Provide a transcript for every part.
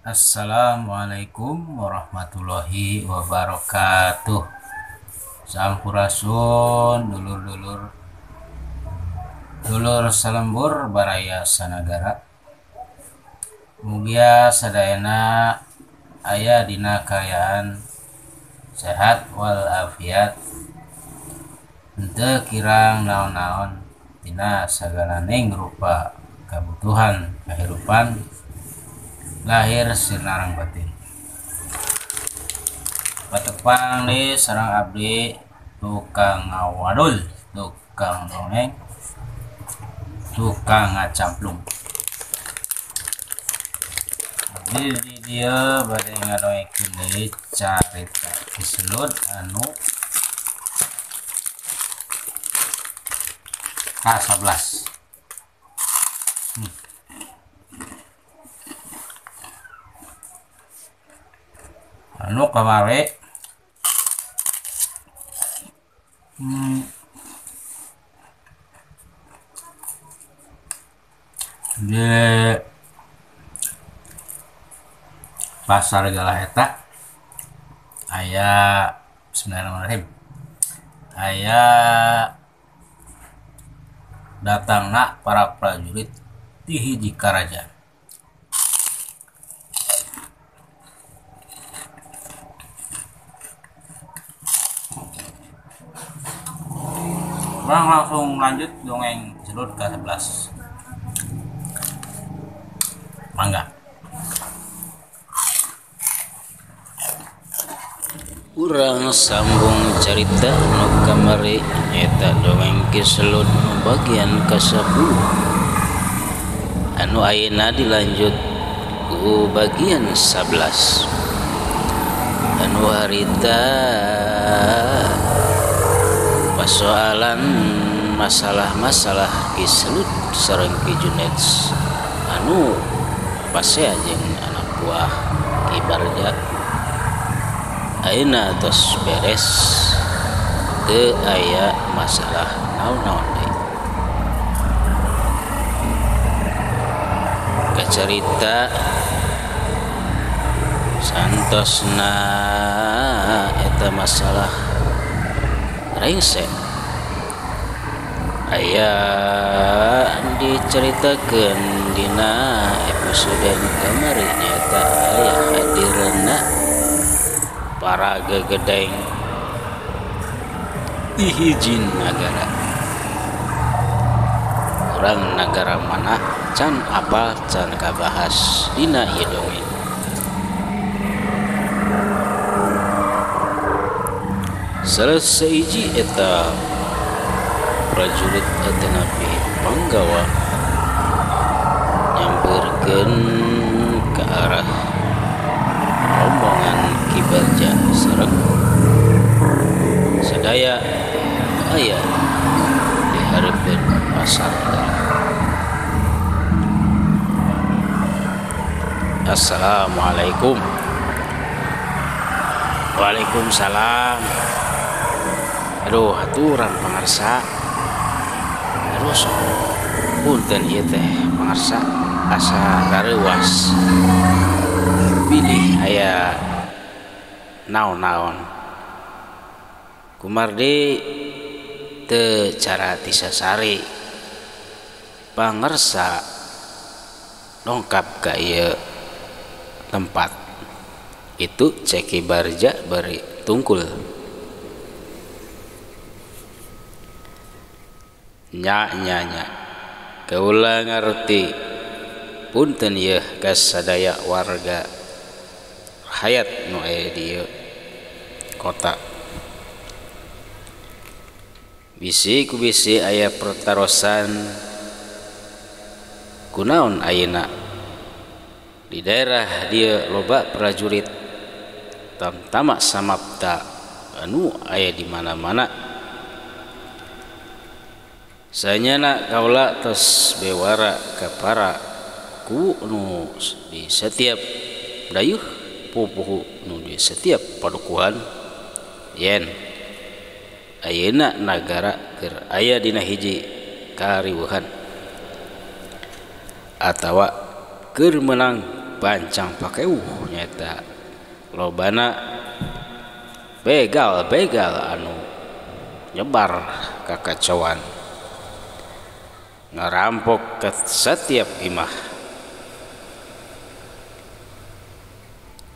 Assalamualaikum warahmatullahi wabarakatuh. Sampurasun dulur salembur baraya sanagara. Mugia sadayana aya dina kaayaan sehat walafiat, henteu kirang naon-naon tina sagalaning rupa kabutuhan kahirupan lahir sinarang batin. Patepang di sareng abdi tukang ngawadul, tukang dongeng, tukang ngacamplung. Abdi di dieu bade ngadongengkeun deui carita Kiselut anu ka-11. Anu kamari di pasar Galah eta aya Bismillahirrahmanirrahim aya datangna para prajurit ti hiji karajaan. Orang langsung lanjut dongeng Kiselut ke-11. Mangga. Urang sambung carita nu kamari nyaeta dongeng Kiselut bagian ke-10. Anu ayeuna dilanjut ku bagian 11. Anu harita persoalan masalah-masalah Kiselut sareng Ki Juneds anu pasea jeung anak buah Ki Barja ayeuna tos beres, teu aya masalah naon-naon deui. Kacarita santosna eta masalah rengse aya diceritakeun dina episode kamari nyaeta aya hadirna para gegedeng ihijin nagara. Urang nagara mana can apal can kabahas dina ieu dongeng. Selesai hiji eta prajurit atenapi panggawa nyamperkeun ke arah rombongan Ki Barja sareng sadaya aya di hareupeun pasar. Assalamualaikum. Waalaikumsalam. Aduh, haturan pangarsa. Aduh, punten ieu teh pangarsa asa gareuwas. Pilih aya naon-naon. Kumardi teu cara tisasari. Pangarsa dongkap ka ieu tempat. Itu cek Ki Barja bari tungkul. Nya kaula ngarti punten ieu ka sadaya warga hayat nu aya di ieu kota. Bisi ku bisi aya pertarosan kunaon ayeuna di daerah dieu loba prajurit tamtama samapta anu aya di mana-mana. Sanyana kaula tos bewara ka para ku nu di setiap dayeuh pupuh nu di setiap padukuhan yen ayeuna nagara keur aya dina hiji kariweuhan atawa keur meunang bancang pake nyata lobana begal anu nyebar kakacauan ngarampok ke setiap imah.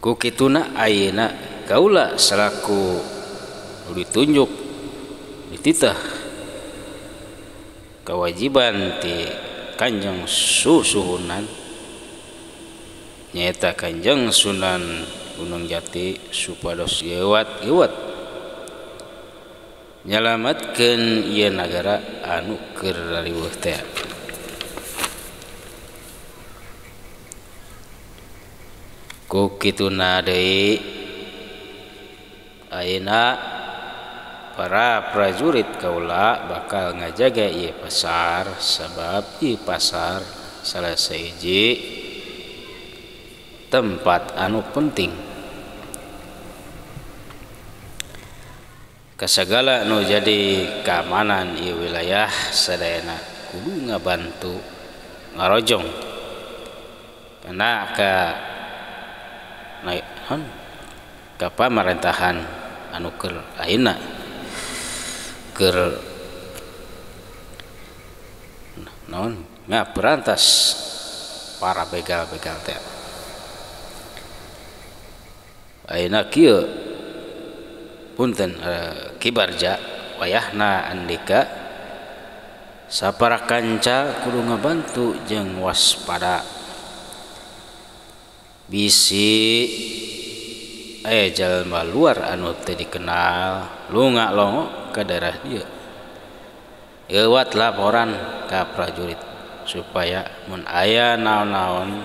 Ku kituna ayeuna kaula selaku ditunjuk dititah kewajiban ti Kanjeng Susuhunan nyaeta Kanjeng Sunan Gunung Jati supados iwat nyalamatkeun ieu nagara anu keur rariweuh teh. Ku kituna deui ayeuna para prajurit kaula bakal ngajaga ieu pasar sabab ieu pasar salah sahiji tempat anu penting kasagala nu jadi keamanan ieu wilayah sadayana kudu ngabantu ngarojong kana ka pamerintahan anu keur ayeuna keur naon ngaberantas para begal-begal teh. Ayeuna kieu punten kibarja wayahna andika sapara kanca kudu ngabantu jeung waspada bisi aya jalma luar anu teu dikenal lunga longo ka daerah dieu euat laporan ka prajurit supaya mun aya naon-naon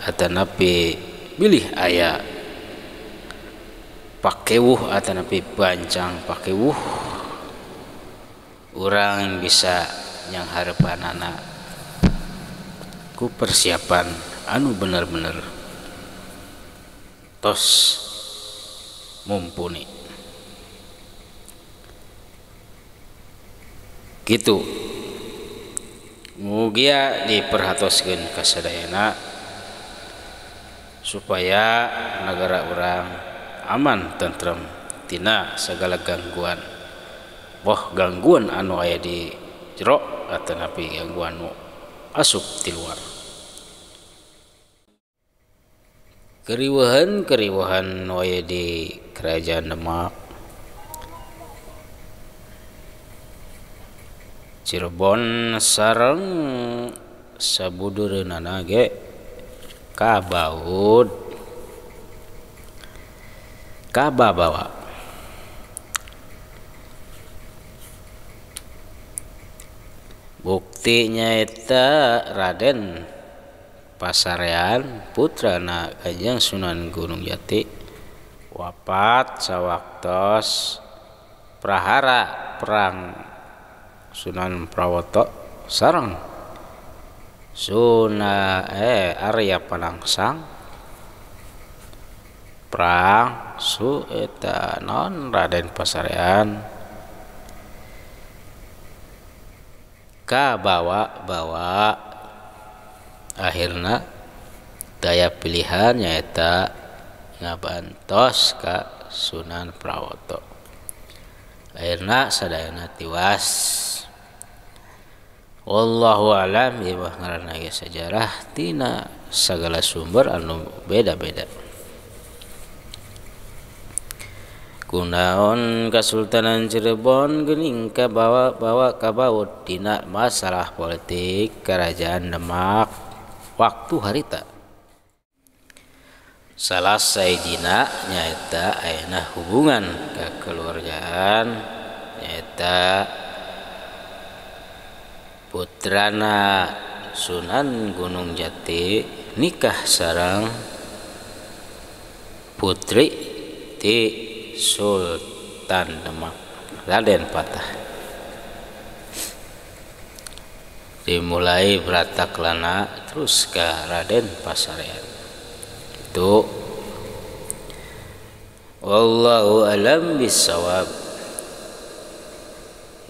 atanapi bilih aya pakewuh atanapi bancang pakewuh urang bisa nyang hareupanana ku persiapan anu bener-bener tos mumpuni gitu. Mugia diperhatoskeun ka sadayana supaya negara urang aman tentrem tina segala gangguan boh gangguan anu aya di jero atanapi gangguan anu asup ti luar. Keriuhan aya di Kerajaan Demak, Cirebon sareng sabudureunana ge kabaud kababawa bukti nyaeta Raden Pasarean putrana Kanjeng Sunan Gunung Jati wafat sawaktos prahara perang Sunan Prawoto sareng Arya Panangsang perang su eta non Raden Pasarean kabawa akhirna daya pilihan nyaeta ngabantos ka Sunan Prawoto akhirna sadayana tiwas. Wallahu alam ieu mah ngaranna ge sejarah tina sagala sumber anu beda-beda. Kunaon Kasultanan Cirebon geuning kabawa kabaud dina masalah politik Kerajaan Demak waktu harita. Salah sahijina nyaeta ayeuna hubungan kekeluargaan nyaeta putrana Sunan Gunung Jati nikah sareng putri ti Sultan Demak Raden Patah. Dimulai berataklana terus ke Raden Pasarean. Itu wallahu alam bisawab.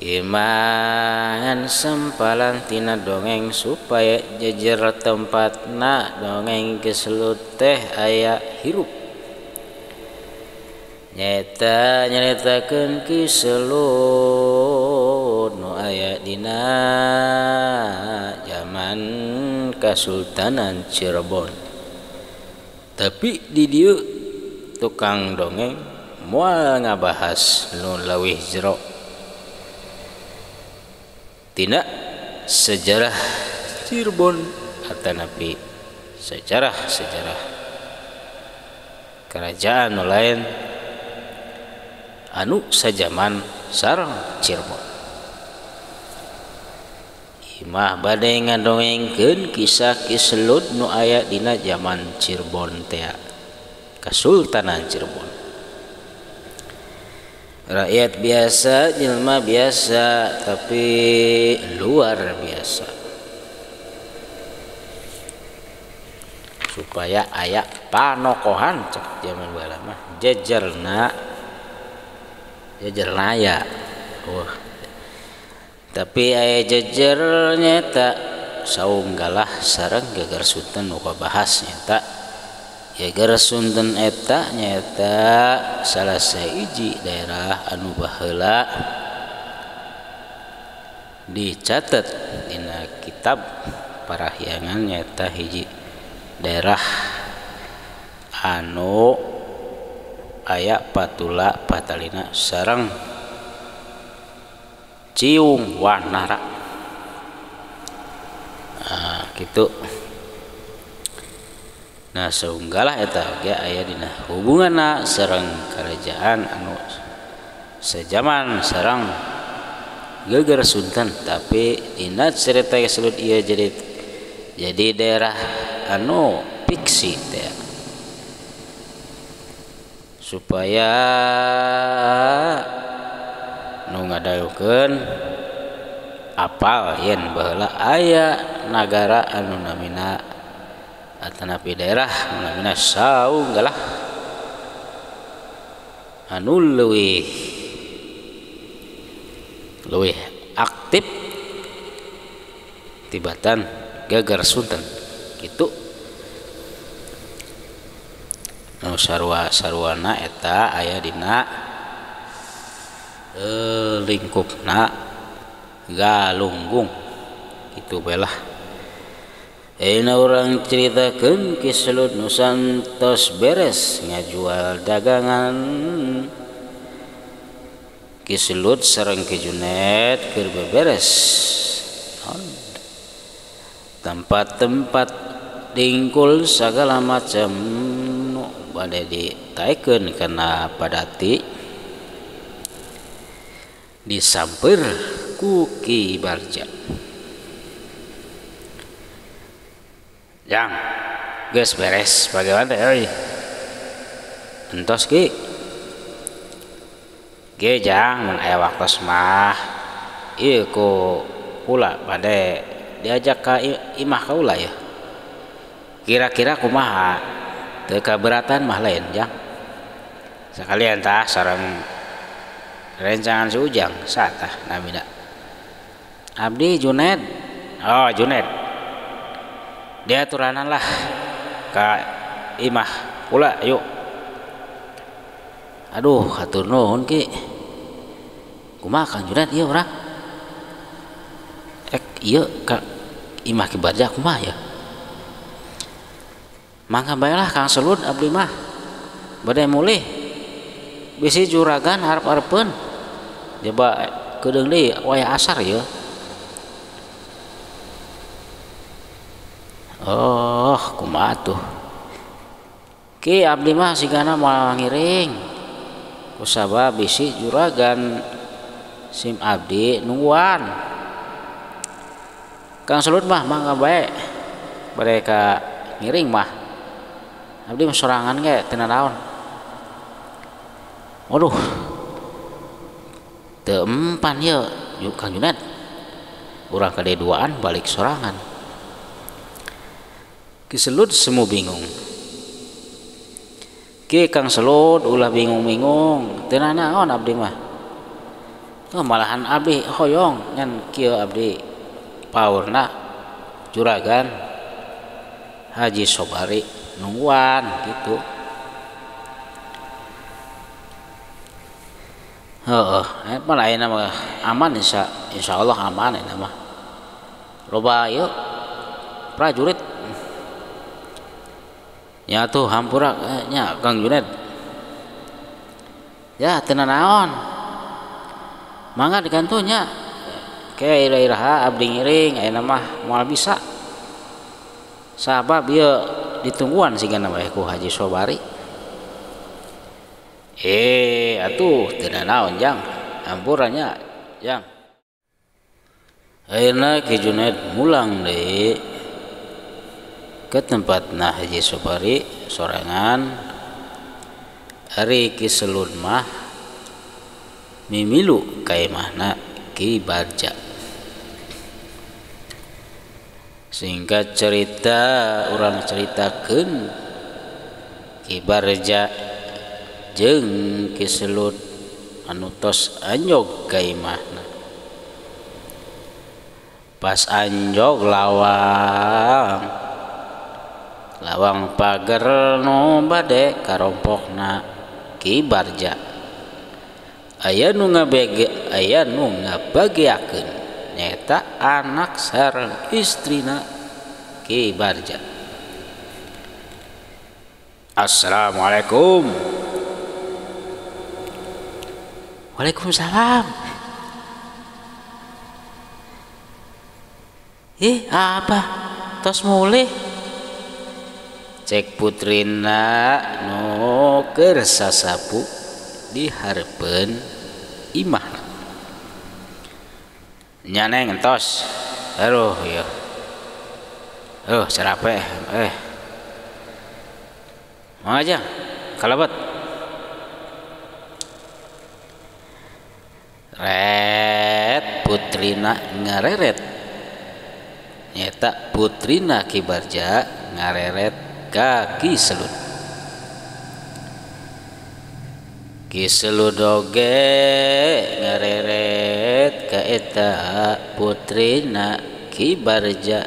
Iman sempalan tina dongeng supaya jejer tempatna dongeng keselut teh aya hirup nyata nyaritakeun keselut nu aya dina zaman Kasultanan Cirebon. Tapi di dieu tukang dongeng moal ngabahas nu leuwih jero tina sejarah Cirebon atanapi sejarah kerajaan nu lain anu sajaman sareng Cirebon. Imah bade ngadongengkeun kisah keselut nu aya dina zaman Cirebon teh Kasultanan Cirebon. Rakyat biasa, jelema biasa, tapi luar biasa. Supaya aya panokohan cek zaman baheula mah jejerna aya. Wah. Tapi aya jejer nyata saunggalah sareng geger Sunten nu kabahas nyata. Geger Sunten eta nyata salah sahiji daerah anu baheula dicatet dina kitab parahyangan nyata hiji daerah anu aya patula patalina sareng Ciung Wanara. Gitu. Nah saunggalah eta ge aya dina hubunganna sareng kerajaan anu sejaman sareng geger Sunten, tapi dina cerita keselut ieu jadi daerah anu fiksi teh supaya nu ngadayukeun apal yen baheula aya nagara anu namina atanapi daerah namina saunggalah anu leuwih aktif tibatan geger Sunten kitu. Nu sarua-saruana eta aya dina lingkupna Galunggung kitu bae lah. Ayeuna urang ceritakeun keselut nu santos beres ngajual dagangan keselut sareng ke Junet keur beberes tempat-tempat dingkul sagala macam nu bade ditaekeun kana padati disamper ku Ki Barja. Jang, geus beres bagaimana teh euy? Entos Ki. Ge jang mun aya waktos mah ieu ku kula bade diajak ka imah kaula ya. Kira-kira kumaha? Teu kaberatan mah lain jang. Sakalian tah sareng rencangan si Ujang satah namina. Abdi Junet. Oh, Junet. Dia aturanan lah ka imah pula yuk. Aduh hatur nuhun Ki, kumaha Kang Junet ieu urang ieu ka imah Ki Barja kumaha ya? Mangga bae lah Kang Selut abdi mah bade mulih bisi juragan harep-harepeun coba kedeung deui wayah asar ya. Oh, kumaha tuh? Ki abdi mah sigana moal ngiring. Kusabab bisi juragan sim abdi nungguan. Kang Selut mah mangga bae bade ka ngiring mah. Abdi mah sorangan ge teu naon. Waduh. Teu empan ieu Kang Junet. Urang kadeduaan balik sorangan. Ki Selut semu bingung. Ki Kang Selut ulah bingung-bingung teu naon abdi mah. tuh malahan abdi hoyong ngan kieu abdi paurna juragan Haji Sobari nungguan gitu. Heeh, mana ayeuna mah aman insyaallah aman ayeuna mah. Loba ieu prajurit. Ya tuh hampura nya Kang Juned. Ya teu naon. Mangga digantunya. Kayak iraha abdi ngiring ayeuna mah moal bisa. Sabab ieu ditungguan sigana mah ku Haji Sobari. Atuh teu naon Jang. Hampurannya Jang. Ayeuna Ki Juned mulang deui ke tempatna Haji Sobari sorangan. Ari Ki Selud mah mimilu ka imahna Ki Barja. Singkat cerita urang ceritakeun Ki Barja jeung Ki Selud anu tos anjog ka imahna. Pas anjog lawang pager nu bade karompokna Ki Barja. Aya nu ngabageakeun nyaeta anak sareng istrina Ki Barja. Assalamualaikum. Waalaikumsalam. Apa? Tos mulih? Cek putrina nu keur sasapu di hareupeun imahna. Nya Neng entos. Aduh ieu. Carape. Mangga Jang, kalebet. Ret putrina ngareret. Nyata putrina Ki Barja ngareret ka Ki Selud. Ki Selud oge ngareret ka eta putrina Ki Barja.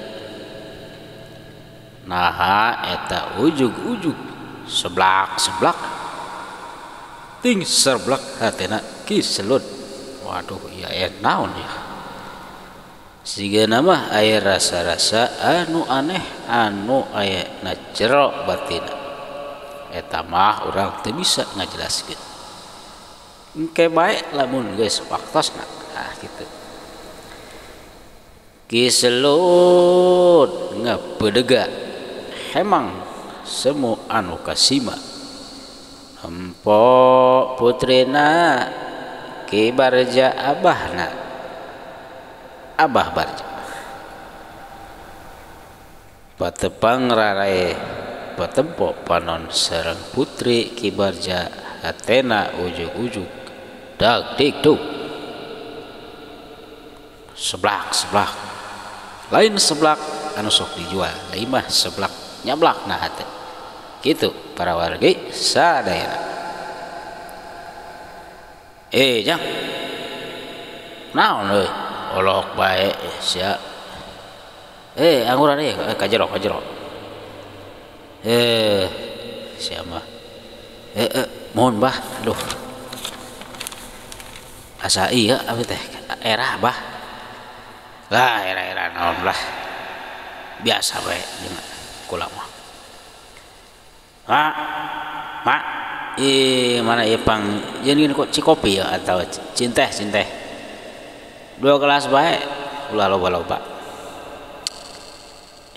Naha eta ujug-ujug seblak ting serblak hatena Ki Selud. Waduh ya naon ya. Sigana mah aya rasa-rasa anu aneh anu aya na jero batina. Eta mah urang teu bisa ngajelaskeun. Engke bae lamun geus waktosna. Nah kitu. Ki Selud ngapeudega hemang semu anu kasima. Empo putrina Ki Barja Abah Barja patepang rarae patempo panon sareng putri Ki Barja hatena ujug-ujug dag dikduk seblak lain seblak anu sok dijual lain mah seblak nyablak nah hate kitu para wargi sadayana. Jang naon euy olok bae sia angguran kajero sia mah mohon bah aduh asa iya abi teh erah bah lah era naon lah biasa bae jeung kula mah mak mana ieu pang jeung cikopi ya atau cinteh 2 gelas bae ulah loba-loba.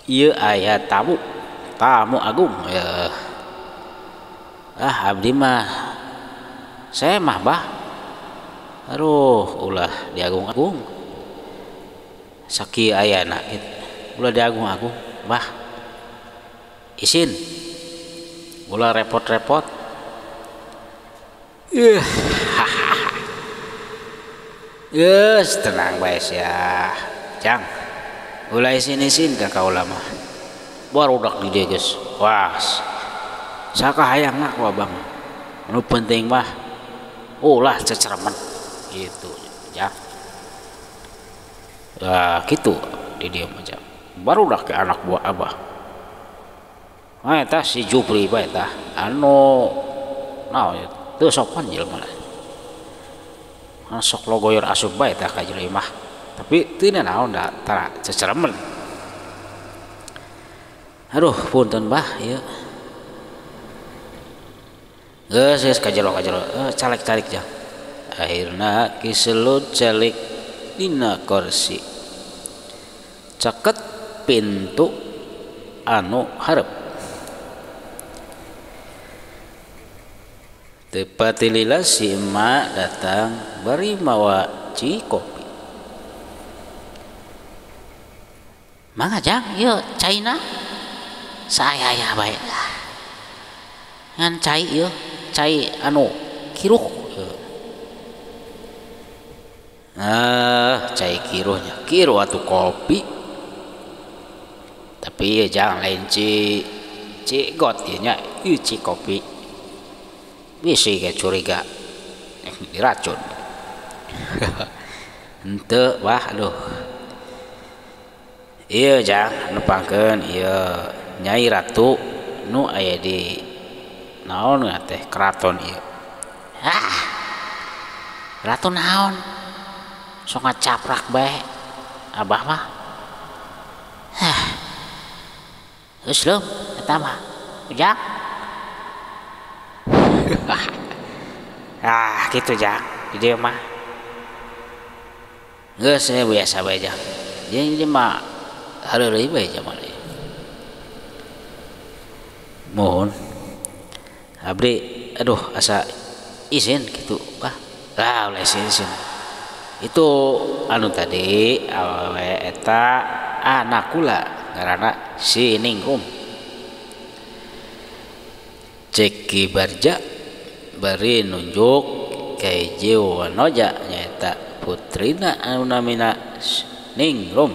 Ieu aya tamu agung ya. Abdi mah saya mah bah aduh ulah diagung-agung sakieu ayana ulah diagung-agung bah isin ulah repot-repot. Yes, tenang bae sia. Jang. Ulah isin-isin ka kaula mah. Barudak di dieu geus. Wah. Sakahayangna ku Abang. Anu penting mah ulah ceceremen gitu. ya. Lah gitu di dia aja. Baru dah ke anak buah abah. Eta si Jupri bae tah anu naon teu sopan jelema. Sok logoyor asup bae tah ka jelema mah. Tapi teu naon da tara ceceremen. Aduh punten bah ieu. Geus kajelo calek-calek jah. Akhirna kiselut calik dina kursi. Caket pintu anu hareup. Tepati lila si emak datang bari mawa ci kopi. Mangga jang ieu caina. Saya ya bae. Ngan cai ieu, cai anu kiruh. Cai kiruhnya. Kiruh atuh kopi. Tapi ieu jang lain ci got ieu nya, ieu ci kopi. Bisi kayak curiga diracun. Henteu bah aduh. Ieu jang nepangkeun ieu Nyai Ratu nu aya di naon teh keraton ieu. Ratu naon? Sok ngacaprak bae. Abah mah. Geus leum eta mah. Ujang. Gitu jang di dia mah geus biasa bae jang jadi mah hareureuy bae jamal ieu mohon abdi aduh asa izin gitu bah lah oleh izin itu anu tadi awewe eta anak kula ngaranna si Ningrum cek Ki Barja bari nunjuk ke Jiwanoja nyaeta putrina anu namina Ningrum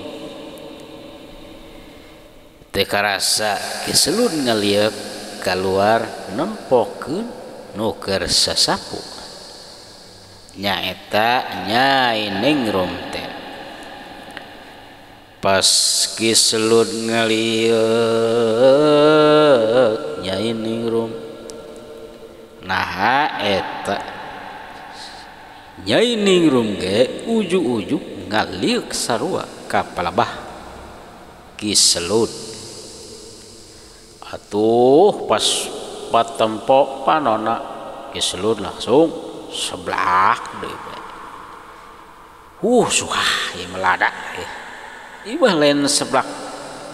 teu karasa kiselun ngalieup keluar nempokeun nu keur sasapu nyaeta Nyai Ningrum teh pas kiselun ngalieup Nyai Ningrum nah eta Nyai Ningrum ge ujug-ujug ngaliuk sarua ka palabah kiselut atuh pas patempo panona kiselut langsung seblak deui suah ieu meladak ieu mah lain seblak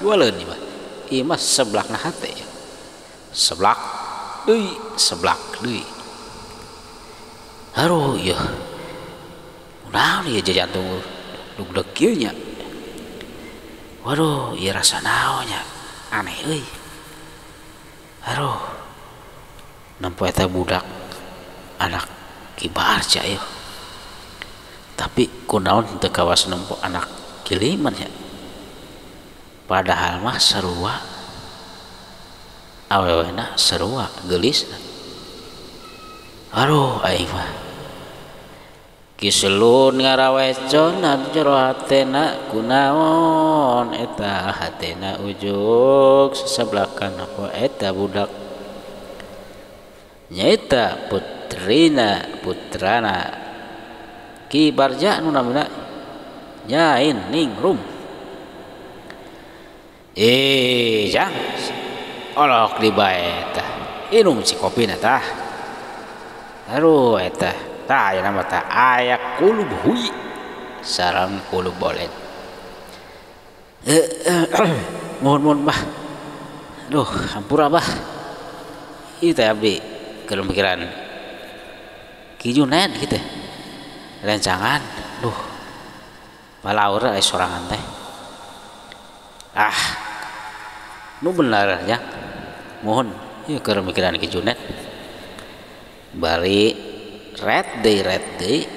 jualeun ieu mah ieu mah seblak nah teh seblak seblak deui haruh ieu naon ieu jantung dugdeg kieu nya waduh ieu rasa naon nya aneh euy haruh nempo eta budak anak Ki Barja ieu tapi kunaon teu kawas nempo anak Kiliman nya padahal mah sarua awewena sarua geulisna aduh aing mah kiselun ngarawecon jero hatena kunaon eta hatena ujug sasablakan apa eta budak nyaeta putrana Ki Barja nu namina Nyai Ningrum jang olok di bae tah inum si kopina tah aduh eta tah aya nama tah aya kulub hui sareng kulub bolen mohon bah aduh hampura bah ieu teh abdi keur mikiran Ki Junet kitu rencangan duh balaur aya sorangan teh nu bener ya mohon ieu keur mikiran Ki Junet bari red deui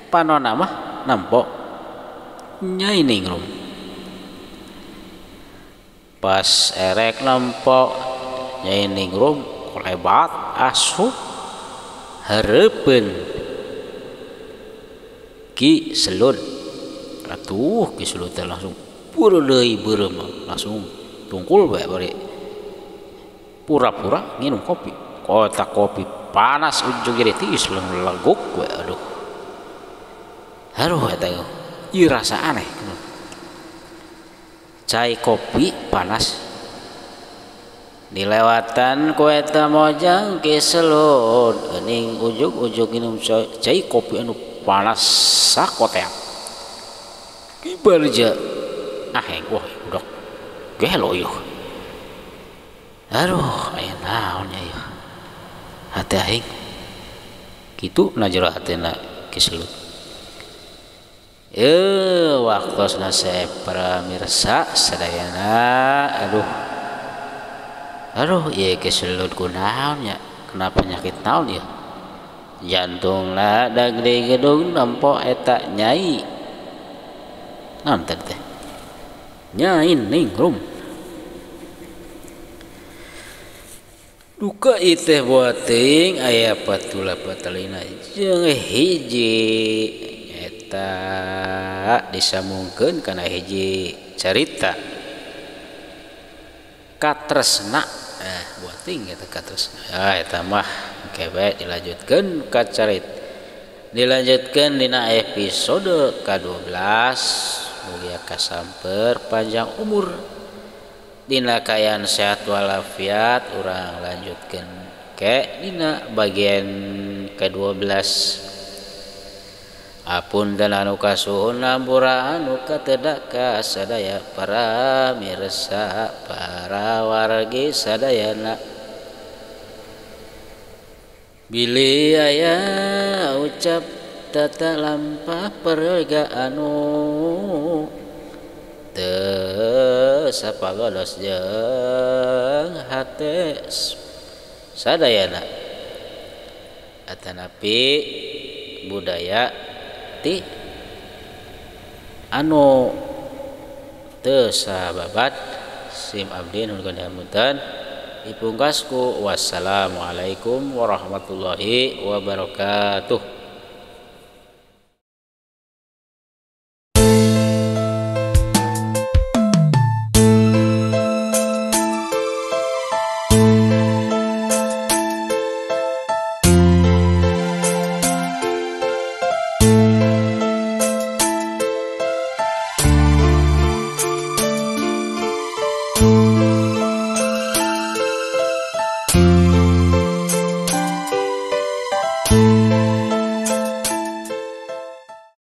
panonna mah nampo Nyai Ningrum pas erek nampo Nyai Ningrum lebat asup hareupeun Ki Selud atuh Ki Selud teh langsung beureum deui beureum langsung tungkul bae bari pura-pura nginum kopi kota kopi panas ujung jadi tiis legok we aduh eta ieu rasa aneh cai kopi panas dilewatan ku eta mojang Ki Selud geuning ujug-ujug minum cai kopi anu panas sakoteak kibarja wah udah gelo yeuh aduh aya naon ya yeuh hate aing kitu najero hatena Ki Selud waktosna saya para mirsa sadayana aduh ieu Ki Selud kunaon nya kena penyakit naon ya jantungna da gede gedung nampo eta nyai naon teh Nyai Ningrum duka iteh buating aya patula patalina jeung hiji eta disamungkeun kana hiji carita katresna buating eta katresna eta mah kebe dilanjutkeun ka carit dilanjutkeun dina episode ka-12 mugia kasamper panjang umur dina kaayaan sehat walafiat urang lanjutkeun ke dina bagian ke-12 apunten anu kasuhun hampura anu kateudak ka sadaya para mirsa para wargi sadayana bilih aya ucap tata lampah perga anu teu sapagodos jeung hate sadayana atanapi budaya ti anu teu sababat sim abdi nuhun hamunten dipungkasku wassalamualaikum warahmatullahi wabarakatuh.